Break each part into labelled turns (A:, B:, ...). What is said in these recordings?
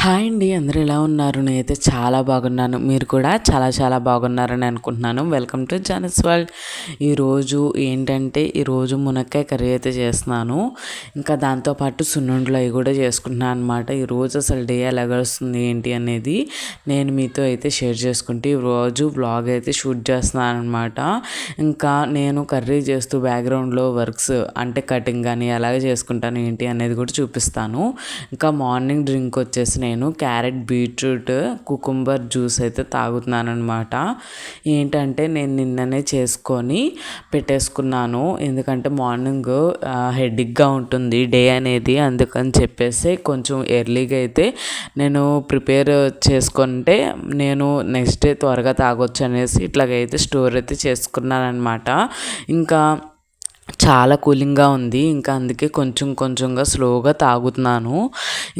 A: Hi అండి, అందరూ ఎలా ఉన్నారు? నేనైతే చాలా బాగున్నాను. మీరు కూడా చాలా చాలా బాగున్నారని అనుకుంటున్నాను. వెల్కమ్ టు జానస్ వరల్డ్. ఈరోజు మునక్కాయ కర్రీ అయితే చేస్తున్నాను. ఇంకా దాంతోపాటు సున్నుండలు అవి కూడా చేసుకుంటున్నాను అనమాట. ఈరోజు అసలు డే ఎలా గడుస్తుంది ఏంటి అనేది నేను మీతో అయితే షేర్ చేసుకుంటే ఈరోజు వ్లాగ్ అయితే షూట్ చేస్తున్నాను అనమాట. ఇంకా నేను కర్రీ చేస్తూ బ్యాక్గ్రౌండ్లో వర్క్స్ అంటే కటింగ్ కానీ అలాగే చేసుకుంటాను ఏంటి అనేది కూడా చూపిస్తాను. ఇంకా మార్నింగ్ డ్రింక్ వచ్చేసి నేను క్యారెట్, బీట్రూట్, కుకుంబర్ జ్యూస్ అయితే తాగుతున్నాను అనమాట. ఏంటంటే నేను నిన్ననే చేసుకొని పెట్టేసుకున్నాను. ఎందుకంటే మార్నింగ్ హెడేక్గా ఉంటుంది డే అనేది, అందుకని చెప్పేసి కొంచెం ఎర్లీగా అయితే నేను ప్రిపేర్ చేసుకుంటే నేను నెక్స్ట్ డే త్వరగా తాగొచ్చు అనేసి ఇట్లాగైతే స్టోర్ అయితే చేసుకున్నాను అనమాట. ఇంకా చాలా కూలింగ్గా ఉంది. ఇంకా అందుకే కొంచెంగా స్లోగా తాగుతున్నాను.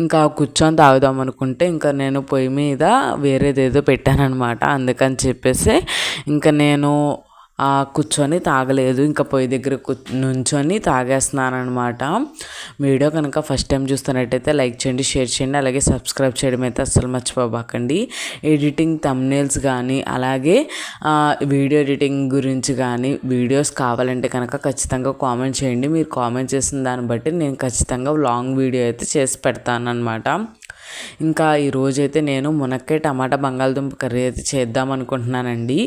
A: ఇంకా కూర్చొని తాగుదాం అనుకుంటే ఇంకా నేను పొయ్యి మీద వేరేదేదో పెట్టానమాట. అందుకని చెప్పేసి ఇంకా నేను కూర్చొని తాగలేదు. ఇంకా పొయ్యి దగ్గర నుంచొని తాగేస్తున్నాను అనమాట. వీడియో కనుక ఫస్ట్ టైం చూస్తున్నట్టయితే లైక్ చేయండి, షేర్ చేయండి, అలాగే సబ్స్క్రైబ్ చేయడం అయితే అస్సలు మర్చిపోబాకండి. ఎడిటింగ్, థంబ్నెయిల్స్ కానీ అలాగే వీడియో ఎడిటింగ్ గురించి కానీ వీడియోస్ కావాలంటే కనుక ఖచ్చితంగా కామెంట్ చేయండి. మీరు కామెంట్ చేసిన దాన్ని బట్టి నేను ఖచ్చితంగా లాంగ్ వీడియో అయితే చేసి పెడతాను అనమాట. ఇంకా ఈరోజైతే నేను మునక్కాయ టమాటా బంగాళదుంప కర్రీ అయితే చేద్దాం అనుకుంటున్నానండి.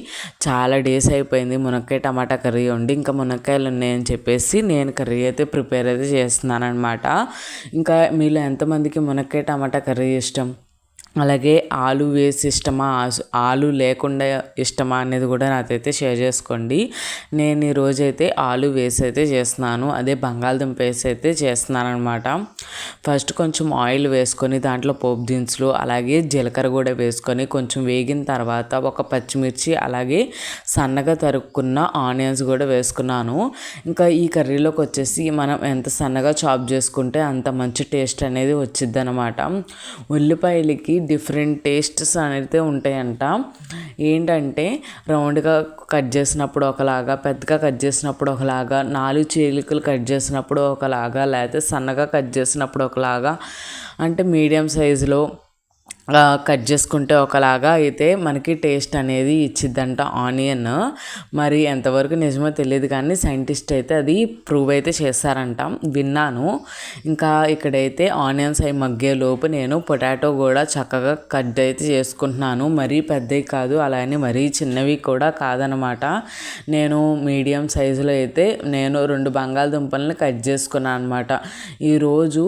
A: చాలా డేస్ అయిపోయింది మునక్కాయ టమాటా కర్రీ వండి. ఇంకా మునక్కాయలు ఉన్నాయని చెప్పేసి నేను కర్రీ అయితే ప్రిపేర్ అయితే చేస్తున్నాను అనమాట. ఇంకా మీలో ఎంతమందికి మునక్కాయ టమాటా కర్రీ ఇష్టం, అలాగే ఆలు వేసి ఇష్టమా, ఆలు లేకుండా ఇష్టమా అనేది కూడా నాకైతే షేర్ చేసుకోండి. నేను ఈరోజైతే ఆలు వేసి అయితే చేస్తున్నాను, అదే బంగాళదుంప వేసి అయితే చేస్తున్నాను అనమాట. ఫస్ట్ కొంచెం ఆయిల్ వేసుకొని దాంట్లో పోపు దినుసులు అలాగే జీలకర్ర కూడా వేసుకొని కొంచెం వేగిన తర్వాత ఒక పచ్చిమిర్చి అలాగే సన్నగా తరుక్కున్న ఆనియన్స్ కూడా వేసుకున్నాను. ఇంకా ఈ కర్రీలోకి వచ్చేసి మనం ఎంత సన్నగా చాప్ చేసుకుంటే అంత మంచి టేస్ట్ అనేది వచ్చిద్ది అనమాట. ఉల్లిపాయలకి డిఫరెంట్ టేస్ట్స్ అనేది ఉంటాయంట. ఏంటంటే రౌండ్గా కట్ చేసినప్పుడు ఒకలాగా, పెద్దగా కట్ చేసినప్పుడు ఒకలాగా, 4 చీలికలు కట్ చేసినప్పుడు ఒకలాగా, లేకపోతే సన్నగా కట్ చేసినప్పుడు ఒకలాగా, అంటే మీడియం సైజులో కట్ చేసుకుంటే ఒకలాగా అయితే మనకి టేస్ట్ అనేది ఇచ్చిద్దంట ఆనియన్. మరి ఎంతవరకు నిజమో తెలియదు కానీ సైంటిస్ట్ అయితే అది ప్రూవ్ అయితే చేస్తారంట, విన్నాను. ఇంకా ఇక్కడైతే ఆనియన్స్ అవి మగ్గేలోపు నేను పొటాటో కూడా చక్కగా కట్ అయితే చేసుకుంటున్నాను. మరీ పెద్దవి కాదు, అలానే మరీ చిన్నవి కూడా కాదనమాట. నేను మీడియం సైజులో అయితే నేను 2 బంగాళదుంపల్ని కట్ చేసుకున్నాను అనమాట. ఈరోజు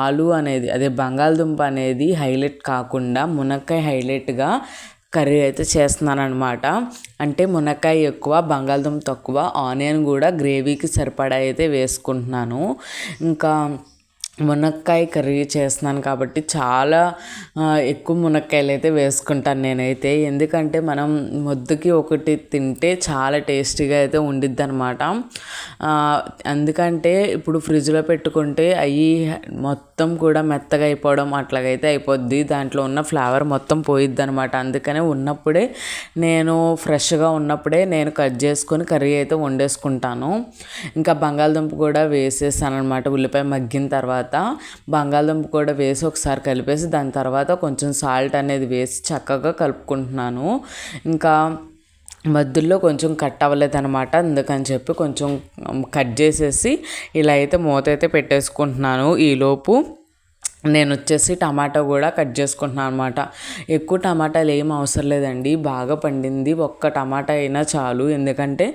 A: ఆలు అనేది అదే బంగాళదుంప అనేది హైలైట్ కాకుండా మునక్కాయ హైలైట్గా కర్రీ అయితే చేస్తున్నాను అనమాట. అంటే మునక్కాయ ఎక్కువ, బంగాళదుంప తక్కువ, ఆనియన్ కూడా గ్రేవీకి సరిపడా అయితే వేసుకుంటున్నాను. ఇంకా మునక్కాయ కర్రీ చేస్తున్నాను కాబట్టి చాలా ఎక్కువ మునక్కాయలు అయితే వేసుకుంటాను నేనైతే. ఎందుకంటే మనం ముద్దకి ఒకటి తింటే చాలా టేస్టీగా అయితే ఉండిద్ది అనమాట. ఎందుకంటే ఇప్పుడు ఫ్రిడ్జ్లో పెట్టుకుంటే అవి మొత్తం కూడా మెత్తగా అయిపోవడం అట్లాగైతే అయిపోద్ది, దాంట్లో ఉన్న ఫ్లేవర్ మొత్తం పోయిద్ది అనమాట. అందుకనే ఉన్నప్పుడే నేను ఫ్రెష్గా ఉన్నప్పుడే నేను కట్ చేసుకొని కర్రీ అయితే వండేసుకుంటాను. ఇంకా బంగాళదుంప కూడా వేసేసాను అనమాట. ఉల్లిపాయ మగ్గిన తర్వాత బంగాళదుంప కూడా వేసి ఒకసారి కలిపేసి దాని తర్వాత కొంచెం సాల్ట్ అనేది వేసి చక్కగా కలుపుకుంటున్నాను. ఇంకా మధ్యలో కొంచెం కట్ అవ్వలేదు అనమాట, అందుకని చెప్పి కొంచెం కట్ చేసేసి ఇలా అయితే మూత అయితే పెట్టేసుకుంటున్నాను. ఈలోపు నేను వచ్చేసి టమాటా కూడా కట్ చేసుకుంటున్నాను అనమాట. ఎక్కువ టమాటాలు ఏం అవసరం లేదండి, బాగా పండింది ఒక్క టమాటా అయినా చాలు. ఎందుకంటే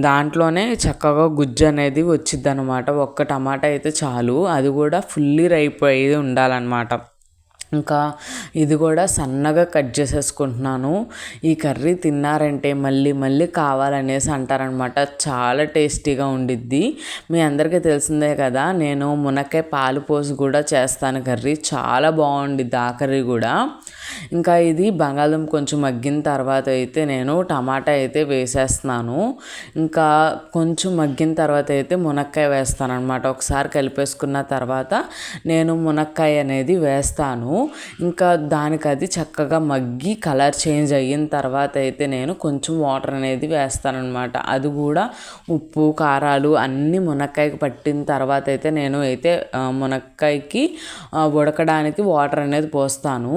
A: దాంట్లోనే చక్కగా గుజ్జు అనేది వచ్చిద్ది అనమాట. ఒక్క టమాటా అయితే చాలు, అది కూడా ఫుల్లీ రైప్ అయ్యి ఉండాలన్నమాట. ఇంకా ఇది కూడా సన్నగా కట్ చేసేసుకుంటున్నాను. ఈ కర్రీ తిన్నారంటే మళ్ళీ మళ్ళీ కావాలనేసి అంటారనమాట. చాలా టేస్టీగా ఉండిద్ది. మీ అందరికీ తెలిసిందే కదా, నేను మునక్కాయ పాలు పోసి కూడా చేస్తాను కర్రీ, చాలా బాగుండిద్ది ఆ కర్రీ కూడా. ఇంకా ఇది బంగాళదుంప కొంచెం మగ్గిన తర్వాత అయితే నేను టమాటా అయితే వేసేస్తున్నాను. ఇంకా కొంచెం మగ్గిన తర్వాత అయితే మునక్కాయ వేస్తాను అనమాట. ఒకసారి కలిపేసుకున్న తర్వాత నేను మునక్కాయ అనేది వేస్తాను. ఇంకా దానికి అది చక్కగా మగ్గి కలర్ చేంజ్ అయిన తర్వాత అయితే నేను కొంచెం వాటర్ అనేది వేస్తానన్నమాట. అది కూడా ఉప్పు కారాలు అన్నీ మునక్కాయకి పట్టిన తర్వాత అయితే నేను అయితే మునక్కాయకి ఉడకడానికి వాటర్ అనేది పోస్తాను.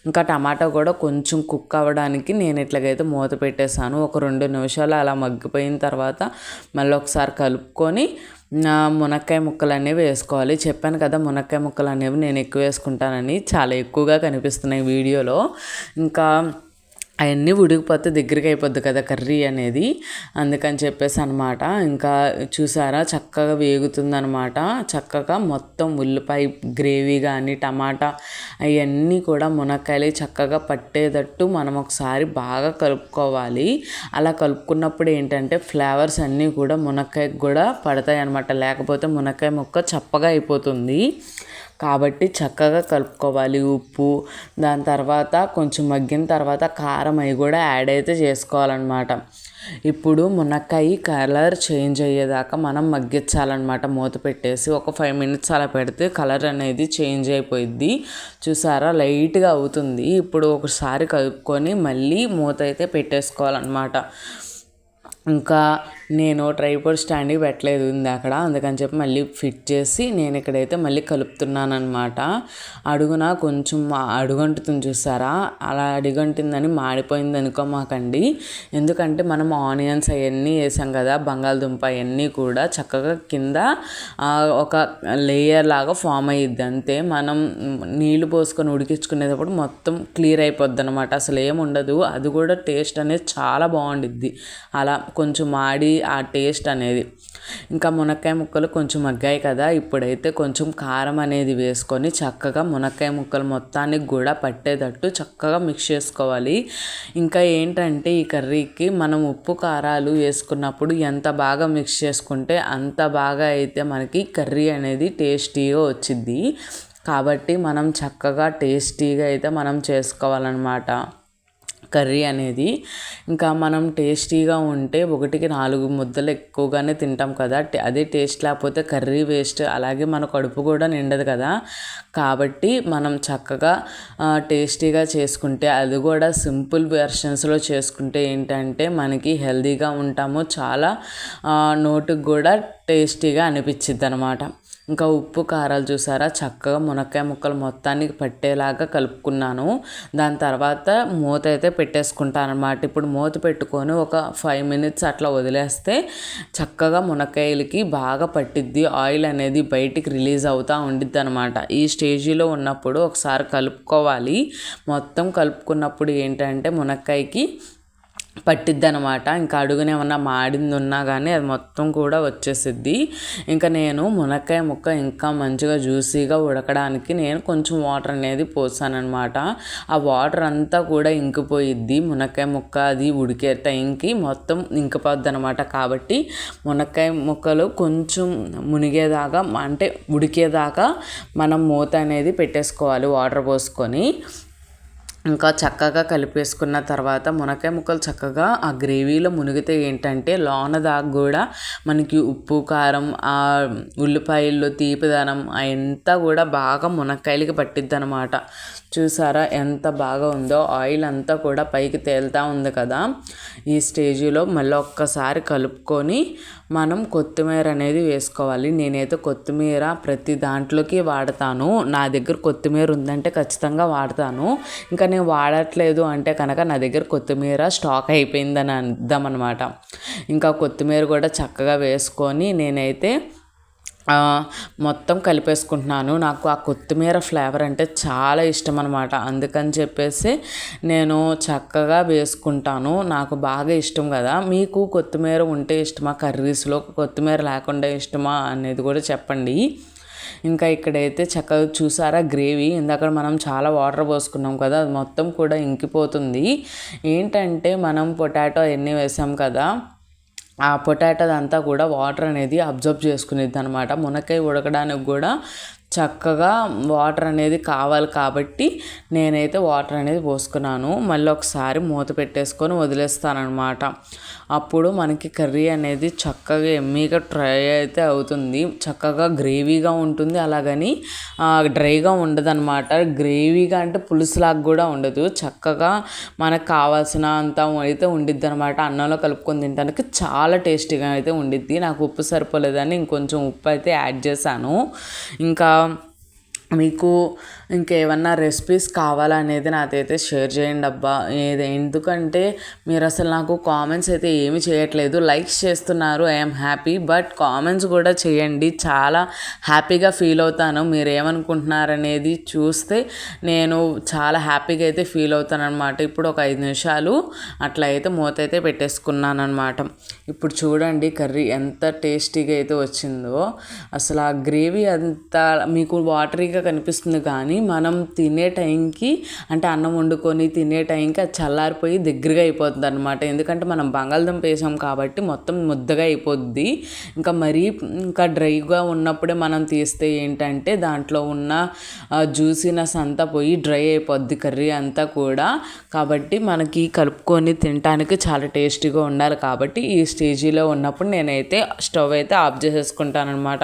A: ఇంకా టమాటా కూడా కొంచెం కుక్ అవ్వడానికి నేను ఇట్లాగైతే మూత పెట్టేశాను. ఒక 2 నిమిషాలు అలా మగ్గిపోయిన తర్వాత మళ్ళీ ఒకసారి కలుపుకొని మునక్కాయ ముక్కలు అనేవి వేసుకోవాలి. చెప్పాను కదా మునక్కాయ ముక్కలు అనేవి నేను ఎక్కువ వేసుకుంటానని, చాలా ఎక్కువగా కనిపిస్తున్నాయి వీడియోలో. ఇంకా అవన్నీ ఉడికిపోతే దగ్గరికి అయిపోద్ది కదా కర్రీ అనేది, అందుకని చెప్పేసి అనమాట. ఇంకా చూసారా చక్కగా వేగుతుందనమాట. చక్కగా మొత్తం ఉల్లిపాయ గ్రేవీ కానీ టమాటా అవన్నీ కూడా మునక్కాయలు చక్కగా పట్టేటట్టు మనం ఒకసారి బాగా కలుపుకోవాలి. అలా కలుపుకున్నప్పుడు ఏంటంటే ఫ్లేవర్స్ అన్నీ కూడా మునక్కాయకి కూడా పడతాయి అనమాట, లేకపోతే మునక్కాయ ముక్క చప్పగా అయిపోతుంది. కాబట్టి చక్కగా కలుపుకోవాలి. ఉప్పు, దాని తర్వాత కొంచెం మగ్గిన తర్వాత కారం అవి కూడా యాడ్ అయితే చేసుకోవాలన్నమాట. ఇప్పుడు మునక్కాయ కలర్ చేంజ్ అయ్యేదాకా మనం మగ్గించాలన్నమాట. మూత పెట్టేసి ఒక 5 మినిట్స్ అలా పెడితే కలర్ అనేది చేంజ్ అయిపోయిద్ది. చూసారా లైట్గా అవుతుంది. ఇప్పుడు ఒకసారి కలుపుకొని మళ్ళీ మూత అయితే పెట్టేసుకోవాలన్నమాట. ఇంకా నేను ట్రైపాడ్ స్టాండ్కి పెట్టలేదు అక్కడ, అందుకని చెప్పి మళ్ళీ ఫిట్ చేసి నేను ఇక్కడైతే మళ్ళీ కలుపుతున్నాను అనమాట. అడుగున కొంచెం అడుగంటుతుంది చూసారా, అలా అడుగంటిందని మాడిపోయింది అనుకోమాకండి. ఎందుకంటే మనం ఆనియన్స్ అవన్నీ వేసాం కదా, బంగాళదుంప అవన్నీ కూడా చక్కగా కింద ఒక లేయర్ లాగా ఫామ్ అయ్యిద్ది అంతే. మనం నీళ్లు పోసుకొని ఉడికించుకునేటప్పుడు మొత్తం క్లియర్ అయిపోద్ది అనమాట, అసలు ఏముండదు. అది కూడా టేస్ట్ అనేది చాలా బాగుండిద్ది అలా కొంచెం మాడి ఆ టేస్ట్ అనేది. ఇంకా మునక్కాయ ముక్కలు కొంచెం మగ్గాయి కదా, ఇప్పుడైతే కొంచెం కారం అనేది వేసుకొని చక్కగా మునక్కాయ ముక్కలు మొత్తానికి కూడా పట్టేటట్టు చక్కగా మిక్స్ చేసుకోవాలి. ఇంకా ఏంటంటే ఈ కర్రీకి మనం ఉప్పు కారాలు వేసుకున్నప్పుడు ఎంత బాగా మిక్స్ చేసుకుంటే అంత బాగా అయితే మనకి కర్రీ అనేది టేస్టీగా వచ్చిద్ది. కాబట్టి మనం చక్కగా టేస్టీగా అయితే మనం చేసుకోవాలన్నమాట కర్రీ అనేది. ఇంకా మనం టేస్టీగా ఉంటే 1కి 4 ముద్దలు ఎక్కువగానే తింటాం కదా, అదే టేస్ట్ లేకపోతే కర్రీ వేస్ట్, అలాగే మన కడుపు కూడా నిండదు కదా. కాబట్టి మనం చక్కగా టేస్టీగా చేసుకుంటే, అది కూడా సింపుల్ వెర్షన్స్లో చేసుకుంటే ఏంటంటే మనకి హెల్తీగా ఉంటాము, చాలా నోటికి కూడా టేస్టీగా అనిపించిద్ది అనమాట. ఇంకా ఉప్పు కారాలు చూసారా చక్కగా మునక్కాయ ముక్కలు మొత్తానికి పట్టేలాగా కలుపుకున్నాను. దాని తర్వాత మూత అయితే పెట్టేసుకుంటాను అనమాట. ఇప్పుడు మూత పెట్టుకొని ఒక 5 మినిట్స్ అట్లా వదిలేస్తే చక్కగా మునక్కాయలకి బాగా పట్టిద్ది, ఆయిల్ అనేది బయటికి రిలీజ్ అవుతూ ఉండిద్ది అనమాట. ఈ స్టేజీలో ఉన్నప్పుడు ఒకసారి కలుపుకోవాలి. మొత్తం కలుపుకున్నప్పుడు ఏంటంటే మునక్కాయకి పట్టిద్ది అనమాట. ఇంకా అడుగునే ఏమన్నా మాడింది ఉన్నా కానీ అది మొత్తం కూడా వచ్చేసిద్ది. ఇంకా నేను మునక్కాయ ముక్క ఇంకా మంచిగా జ్యూసీగా ఉడకడానికి నేను కొంచెం వాటర్ అనేది పోసానమాట. ఆ వాటర్ అంతా కూడా ఇంకిపోయిద్ది, మునక్కాయ ముక్క అది ఉడికే టైంకి మొత్తం ఇంకిపోద్ది అనమాట. కాబట్టి మునక్కాయ ముక్కలు కొంచెం మునిగేదాకా అంటే ఉడికేదాకా మనం మూత అనేది పెట్టేసుకోవాలి వాటర్ పోసుకొని. ఇంకా చక్కగా కలిపేసుకున్న తర్వాత మునక్కాయ ముక్కలు చక్కగా ఆ గ్రేవీలో మునిగితే ఏంటంటే లోన దాకా కూడా మనకి ఉప్పు కారం ఆ ఉల్లిపాయల్లో తీపిదనం అంతా కూడా బాగా మునక్కాయలకి పట్టిద్ది అనమాట. చూసారా ఎంత బాగా ఉందో, ఆయిల్ అంతా కూడా పైకి తేలుతూ ఉంది కదా. ఈ స్టేజీలో మళ్ళీ ఒక్కసారి కలుపుకొని మనం కొత్తిమీర అనేది వేసుకోవాలి. నేనైతే కొత్తిమీర ప్రతి దాంట్లోకి వాడతాను, నా దగ్గర కొత్తిమీర ఉందంటే ఖచ్చితంగా వాడతాను. ఇంకా నేను వాడట్లేదు అంటే కనుక నా దగ్గర కొత్తిమీర స్టాక్ అయిపోయిందని అర్థమన్నమాట. ఇంకా కొత్తిమీర కూడా చక్కగా వేసుకొని నేనైతే మొత్తం కలిపేసుకుంటున్నాను. నాకు ఆ కొత్తిమీర ఫ్లేవర్ అంటే చాలా ఇష్టం అనమాట, అందుకని చెప్పేసి నేను చక్కగా వేసుకుంటాను. నాకు బాగా ఇష్టం కదా. మీకు కొత్తిమీర ఉంటే ఇష్టమా, కర్రీస్లో కొత్తిమీర లేకుండా ఇష్టమా అనేది కూడా చెప్పండి. ఇంకా ఇక్కడైతే చక్కగా చూసారా గ్రేవీ, ఇందాక మనం చాలా వాటర్ పోసుకున్నాం కదా, అది మొత్తం కూడా ఇంకిపోతుంది. ఏంటంటే మనం పొటాటో అవన్నీ వేసాం కదా, ఆ పొటాటో అంతా కూడా వాటర్ అనేది అబ్జర్వ్ చేసుకునేది అనమాట. మునక్కాయ ఉడకడానికి కూడా చక్కగా వాటర్ అనేది కావాలి కాబట్టి నేనైతే వాటర్ అనేది పోసుకున్నాను. మళ్ళీ ఒకసారి మూత పెట్టేసుకొని వదిలేస్తానమాట. అప్పుడు మనకి కర్రీ అనేది చక్కగా ఎమ్మీగా ట్రై అయితే అవుతుంది, చక్కగా గ్రేవీగా ఉంటుంది, అలాగని డ్రైగా ఉండదన్నమాట. గ్రేవీగా అంటే పులుసులాగా కూడా ఉండదు, చక్కగా మనకు కావాల్సిన అంత అయితే ఉండిద్ది అనమాట. అన్నంలో కలుపుకొని తినడానికి చాలా టేస్టీగా అయితే ఉండిద్ది. నాకు ఉప్పు సరిపోలేదని ఇంకొంచెం ఉప్పు అయితే యాడ్ చేశాను. ఇంకా మీకు ఇంకేమన్నా రెసిపీస్ కావాలనేది నాకైతే షేర్ చేయండి అబ్బా. ఎందుకంటే మీరు అసలు నాకు కామెంట్స్ అయితే ఏమి చేయట్లేదు, లైక్స్ చేస్తున్నారు, ఐఎమ్ హ్యాపీ, బట్ కామెంట్స్ కూడా చేయండి. చాలా హ్యాపీగా ఫీల్ అవుతాను. మీరు ఏమనుకుంటున్నారనేది చూస్తే నేను చాలా హ్యాపీగా అయితే ఫీల్ అవుతాను అనమాట. ఇప్పుడు ఒక 5 నిమిషాలు అట్లా అయితే మూత అయితే పెట్టేసుకున్నాను అనమాట. ఇప్పుడు చూడండి కర్రీ ఎంత టేస్టీగా అయితే వచ్చిందో. అసలు ఆ గ్రేవీ అంతా మీకు వాటరీగా కనిపిస్తుంది, కానీ మనం తినే టైంకి అంటే అన్నం వండుకొని తినే టైంకి అది చల్లారిపోయి దగ్గరగా అయిపోతుంది అనమాట. ఎందుకంటే మనం బంగాళదుంప వేసాం కాబట్టి మొత్తం ముద్దగా అయిపోద్ది. ఇంకా డ్రైగా ఉన్నప్పుడే మనం తీస్తే ఏంటంటే దాంట్లో ఉన్న జ్యూసీనెస్ అంతా పోయి డ్రై అయిపోద్ది కర్రీ అంతా కూడా. కాబట్టి మనకి కలుపుకొని తినడానికి చాలా టేస్టీగా ఉండాలి. కాబట్టి ఈ స్టేజీలో ఉన్నప్పుడు నేనైతే స్టవ్ అయితే ఆఫ్ చేసేసుకుంటాను అనమాట.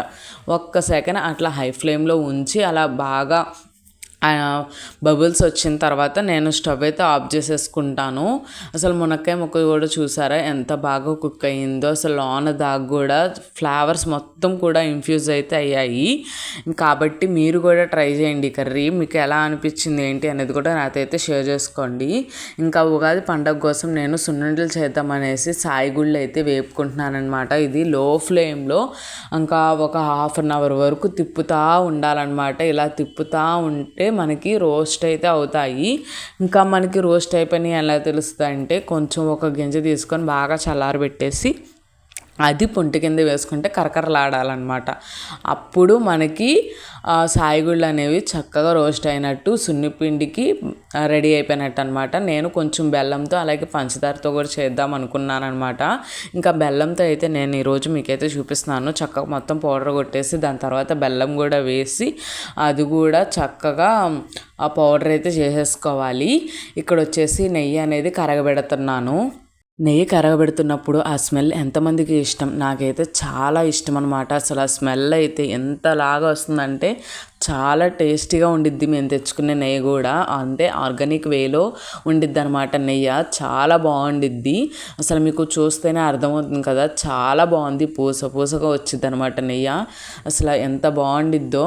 A: ఒక్క సెకండ్ అట్లా హై ఫ్లేమ్లో ఉంచి అలా బాగా బబుల్స్ వచ్చిన తర్వాత నేను స్టవ్ అయితే ఆఫ్ చేసేసుకుంటాను. అసలు మునక్కాయ ముక్క కూడా చూసారా ఎంత బాగా కుక్ అయ్యిందో. అసలు లోన దాకా కూడా ఫ్లేవర్స్ మొత్తం కూడా ఇన్ఫ్యూజ్ అయితే అయ్యాయి. కాబట్టి మీరు కూడా ట్రై చేయండి కర్రీ. మీకు ఎలా అనిపించింది ఏంటి అనేది కూడా నాకైతే షేర్ చేసుకోండి. ఇంకా ఉగాది పండగ కోసం నేను సున్నుండలు చేద్దామనేసి సాయిగుళ్ళు అయితే వేపుకుంటున్నాను అనమాట. ఇది లో ఫ్లేమ్లో ఇంకా ఒక 1/2 అవర్ వరకు తిప్పుతూ ఉండాలన్నమాట. ఇలా తిప్పుతూ ఉంటే మనకి రోస్ట్ అయితే అవుతాయి. ఇంకా మనకి రోస్ట్ అయిపోయినాయి ఎలా తెలుస్తుంది అంటే కొంచెం ఒక గింజ తీసుకొని బాగా చల్లారబెట్టేసి అది పొంటి కింద వేసుకుంటే కరకరలాడాలన్నమాట. అప్పుడు మనకి సాయిగుళ్ళు అనేవి చక్కగా రోస్ట్ అయినట్టు, సున్నిపిండికి రెడీ అయిపోయినట్టు అనమాట. నేను కొంచెం బెల్లంతో అలాగే పంచదారతో కూడా చేద్దాం అనుకున్నాను అనమాట. ఇంకా బెల్లంతో అయితే నేను ఈరోజు మీకైతే చూపిస్తున్నాను. చక్కగా మొత్తం పౌడర్ కొట్టేసి దాని తర్వాత బెల్లం కూడా వేసి అది కూడా చక్కగా ఆ పౌడర్ అయితే చేసేసుకోవాలి. ఇక్కడ వచ్చేసి నెయ్యి అనేది కరగబెడుతున్నాను. నెయ్యి కరగబెడుతున్నప్పుడు ఆ స్మెల్ ఎంతమందికి ఇష్టం, నాకైతే చాలా ఇష్టం అనమాట. అసలు ఆ స్మెల్ అయితే ఎంతలాగా వస్తుందంటే చాలా టేస్టీగా ఉండిద్ది. మేము తెచ్చుకునే నెయ్యి కూడా అంటే ఆర్గానిక్ వేలో ఉండిద్ది అనమాట. నెయ్యి చాలా బాగుండిద్ది. అసలు మీకు చూస్తేనే అర్థమవుతుంది కదా, చాలా బాగుంది, పూసగా వచ్చిద్ది అనమాట నెయ్యి. అసలు ఎంత బాగుండిద్దో.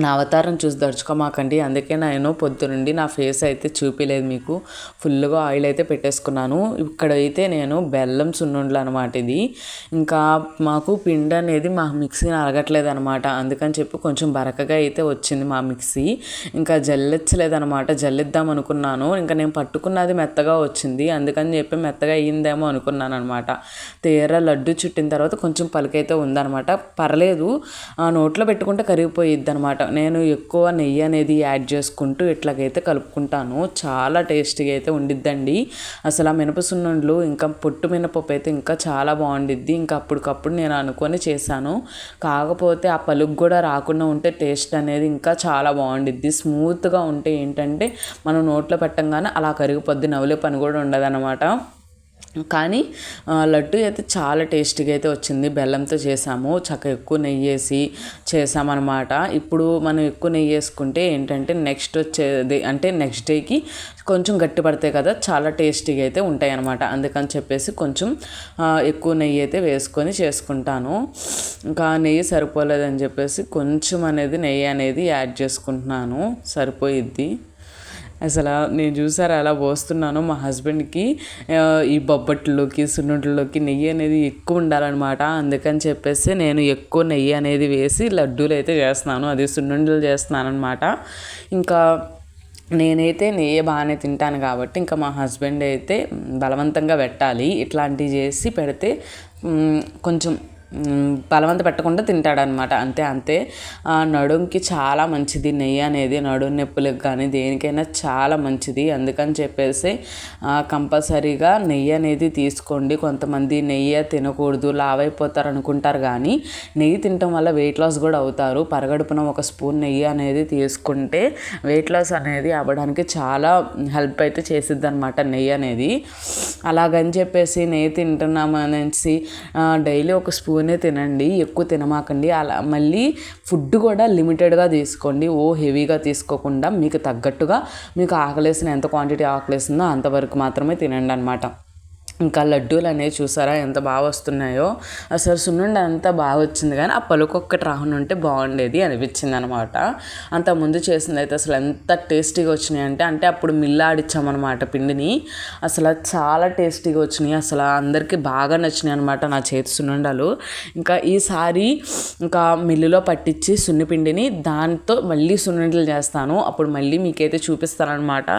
A: నా అవతారం చూసి దడుచుకోమాకండి. అందుకే నేను పొద్దునుండి నా ఫేస్ అయితే చూపించలేదు మీకు. ఫుల్గా ఆయిల్ అయితే పెట్టేసుకున్నాను. ఇక్కడైతే నేను బెల్లం సున్నుండలు అనమాట ఇది. ఇంకా మాకు పిండి అనేది మా మిక్సీని అరగట్లేదు అనమాట. అందుకని చెప్పి కొంచెం బరకగా అయితే వచ్చింది మా మిక్సీ. ఇంకా జల్లెచ్చలేదనమాట. జల్లిద్దాం అనుకున్నాను. ఇంకా నేను పట్టుకున్నది మెత్తగా వచ్చింది. అందుకని చెప్పి మెత్తగా అయ్యిందేమో అనుకున్నాను అనమాట. తీరా లడ్డు చుట్టిన తర్వాత కొంచెం పలుకైతే ఉందనమాట. పర్లేదు, నోట్లో పెట్టుకుంటే కరిగిపోయిద్ది అనమాట. నేను ఎక్కువ నెయ్యి అనేది యాడ్ చేసుకుంటూ ఇట్లాగైతే కలుపుకుంటాను. చాలా టేస్టీగా అయితే ఉండిద్దండి. అసలు ఆ మినప సున్నుండలు ఇంకా పొట్టు మినపప్పు అయితే ఇంకా చాలా బాగుండిద్ది. ఇంకా అప్పటికప్పుడు నేను అనుకొని చేశాను. కాకపోతే ఆ పలుకు కూడా రాకుండా ఉంటే టేస్ట్ అనేది ఇంకా చాలా బాగుండిద్ది. స్మూత్గా ఉంటే ఏంటంటే మనం నోట్లో పెట్టంగానే అలా కరిగిపోద్ది, నవ్వులే పని కూడా ఉండదన్నమాట. కానీ లడ్డు అయితే చాలా టేస్టీగా అయితే వచ్చింది. బెల్లంతో చేసాము, చక్కగా ఎక్కువ నెయ్యి వేసి చేసామన్నమాట. ఇప్పుడు మనం ఎక్కువ నెయ్యి వేసుకుంటే ఏంటంటే నెక్స్ట్ డేకి కొంచెం గట్టి పడతాయి కదా, చాలా టేస్టీగా అయితే ఉంటాయి అన్నమాట. అందుకని చెప్పేసి కొంచెం ఎక్కువ నెయ్యి అయితే వేసుకొని చేసుకుంటాను. ఇంకా నెయ్యి సరిపోలేదని చెప్పేసి కొంచెం నెయ్యి అనేది యాడ్ చేసుకుంటున్నాను, సరిపోయిద్ది. అసలు నేను చూసారా అలా పోస్తున్నాను. మా హస్బెండ్కి ఈ బొబ్బట్లోకి సున్నుండలోకి నెయ్యి అనేది ఎక్కువ ఉండాలన్నమాట. అందుకని చెప్పేసి నేను ఎక్కువ నెయ్యి అనేది వేసి లడ్డూలు అయితే చేస్తున్నాను, అది సున్నుండలు చేస్తున్నాను అనమాట. ఇంకా నేనైతే నెయ్యి బాగానే తింటాను కాబట్టి ఇంకా మా హస్బెండ్ అయితే బలవంతంగా పెట్టాలి. ఇట్లాంటివి చేసి పెడితే కొంచెం బలవంత పెట్టకుండా తింటాడనమాట. అంతే. నడుంకి చాలా మంచిది నెయ్యి అనేది, నడుం నొప్పులకు కానీ దేనికైనా చాలా మంచిది. అందుకని చెప్పేసి కంపల్సరీగా నెయ్యి అనేది తీసుకోండి. కొంతమంది నెయ్యి తినకూడదు లావైపోతారు అనుకుంటారు, కానీ నెయ్యి తినటం వల్ల వెయిట్ లాస్ కూడా అవుతారు. పరగడుపున ఒక స్పూన్ నెయ్యి అనేది తీసుకుంటే వెయిట్ లాస్ అనేది అవ్వడానికి చాలా హెల్ప్ అయితే చేసిద్ది అనమాట నెయ్యి అనేది. అలాగని చెప్పేసి నెయ్యి తింటున్నాము అనేసి డైలీ ఒక స్పూనే తినండి, ఎక్కువ తినమాకండి. అలా మళ్ళీ ఫుడ్ కూడా లిమిటెడ్గా తీసుకోండి, హెవీగా తీసుకోకుండా మీకు తగ్గట్టుగా మీకు ఆకలేసిన ఎంత క్వాంటిటీ ఆకలేసిందో అంతవరకు మాత్రమే తినండి అనమాట. ఇంకా లడ్డూలు అనేవి చూసారా ఎంత బాగా వస్తున్నాయో, అసలు సున్నుండ అంతా బాగా వచ్చింది, కానీ ఆ పలుకొక్కటి రాహుని ఉంటే బాగుండేది అనిపించింది అనమాట. అంతకుముందు చేసింది అయితే అసలు ఎంత టేస్టీగా వచ్చినాయి అంటే అప్పుడు మిల్లాడిచ్చామన్నమాట పిండిని, అసలు చాలా టేస్టీగా వచ్చినాయి. అసలు అందరికీ బాగా నచ్చినాయి అనమాట నా చేతి సున్నుండలు. ఇంకా ఈసారి ఇంకా మిల్లులో పట్టించి సున్నిపిండిని దాంతో మళ్ళీ సున్నుండలు చేస్తాను, అప్పుడు మళ్ళీ మీకైతే చూపిస్తానమాట.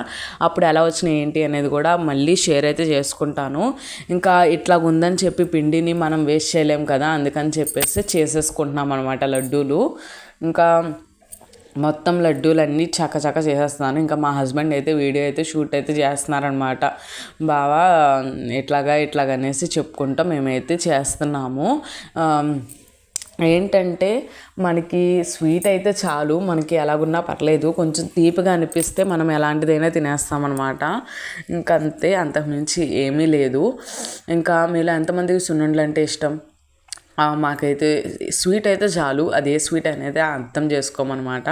A: అప్పుడు ఎలా వచ్చినాయి ఏంటి అనేది కూడా మళ్ళీ షేర్ అయితే చేసుకుంటాను. ఇంకా ఇట్లా ఉందని చెప్పి పిండిని మనం వేస్ట్ చేయలేం కదా, అందుకని చెప్పేసి చేసేసుకుంటున్నాం అనమాట లడ్డూలు. ఇంకా మొత్తం లడ్డూలన్నీ చకచక చేసేస్తున్నాను. ఇంకా మా హస్బెండ్ అయితే వీడియో అయితే షూట్ అయితే చేస్తున్నారనమాట. బావా ఇట్లాగనేసి చెప్పుకుంటా మేమైతే చేస్తున్నాము. ఏంటంటే మనకి స్వీట్ అయితే చాలు, మనకి ఎలాగున్నా పర్లేదు, కొంచెం తీపిగా అనిపిస్తే మనం ఎలాంటిదైనా తినేస్తామన్నమాట. ఇంకంతే, అంతకుమించి ఏమీ లేదు. ఇంకా మీలో ఎంతమందికి సున్నుండలు అంటే ఇష్టం? మాకైతే స్వీట్ అయితే చాలు, అదే స్వీట్ అనేది అర్థం చేసుకోమన్నమాట.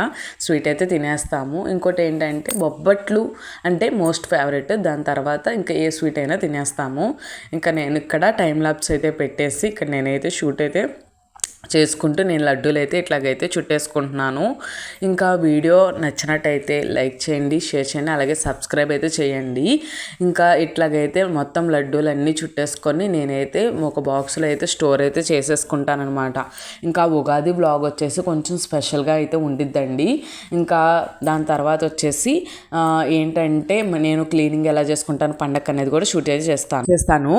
A: స్వీట్ అయితే తినేస్తాము. ఇంకోటి ఏంటంటే బొబ్బట్లు అంటే మోస్ట్ ఫేవరెట్, దాని తర్వాత ఇంకా ఏ స్వీట్ అయినా తినేస్తాము. ఇంకా నేను ఇక్కడ టైం ల్యాప్స్ అయితే పెట్టేసి ఇక్కడ నేనైతే షూట్ అయితే చేసుకుంటూ నేను లడ్డూలు అయితే ఇట్లాగైతే చుట్టేసుకుంటున్నాను. ఇంకా వీడియో నచ్చినట్టయితే లైక్ చేయండి, షేర్ చేయండి, అలాగే సబ్స్క్రైబ్ అయితే చేయండి. ఇంకా ఇట్లాగైతే మొత్తం లడ్డూలన్నీ చుట్టేసుకొని నేనైతే ఒక బాక్స్లో అయితే స్టోర్ అయితే చేసేసుకుంటానమాట. ఇంకా ఉగాది వ్లాగ్ వచ్చేసి కొంచెం స్పెషల్గా అయితే ఉండిద్దండి. ఇంకా దాని తర్వాత వచ్చేసి ఏంటంటే నేను క్లీనింగ్ ఎలా చేసుకుంటాను పండగ అనేది కూడా షూట్ అయితే చేస్తాను.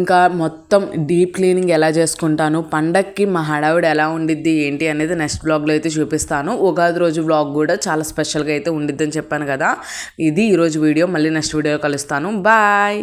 A: ఇంకా మొత్తం డీప్ క్లీనింగ్ ఎలా చేసుకుంటాను, పండగకి మా హడావిడి ఎలా ఉండిద్ది ఏంటి అనేది నెక్స్ట్ బ్లాగ్లో అయితే చూపిస్తాను. ఉగాది రోజు బ్లాగ్ కూడా చాలా స్పెషల్గా అయితే ఉండిద్దని చెప్పాను కదా. ఇది ఈరోజు వీడియో, మళ్ళీ నెక్స్ట్ వీడియో కలుస్తాను. బాయ్.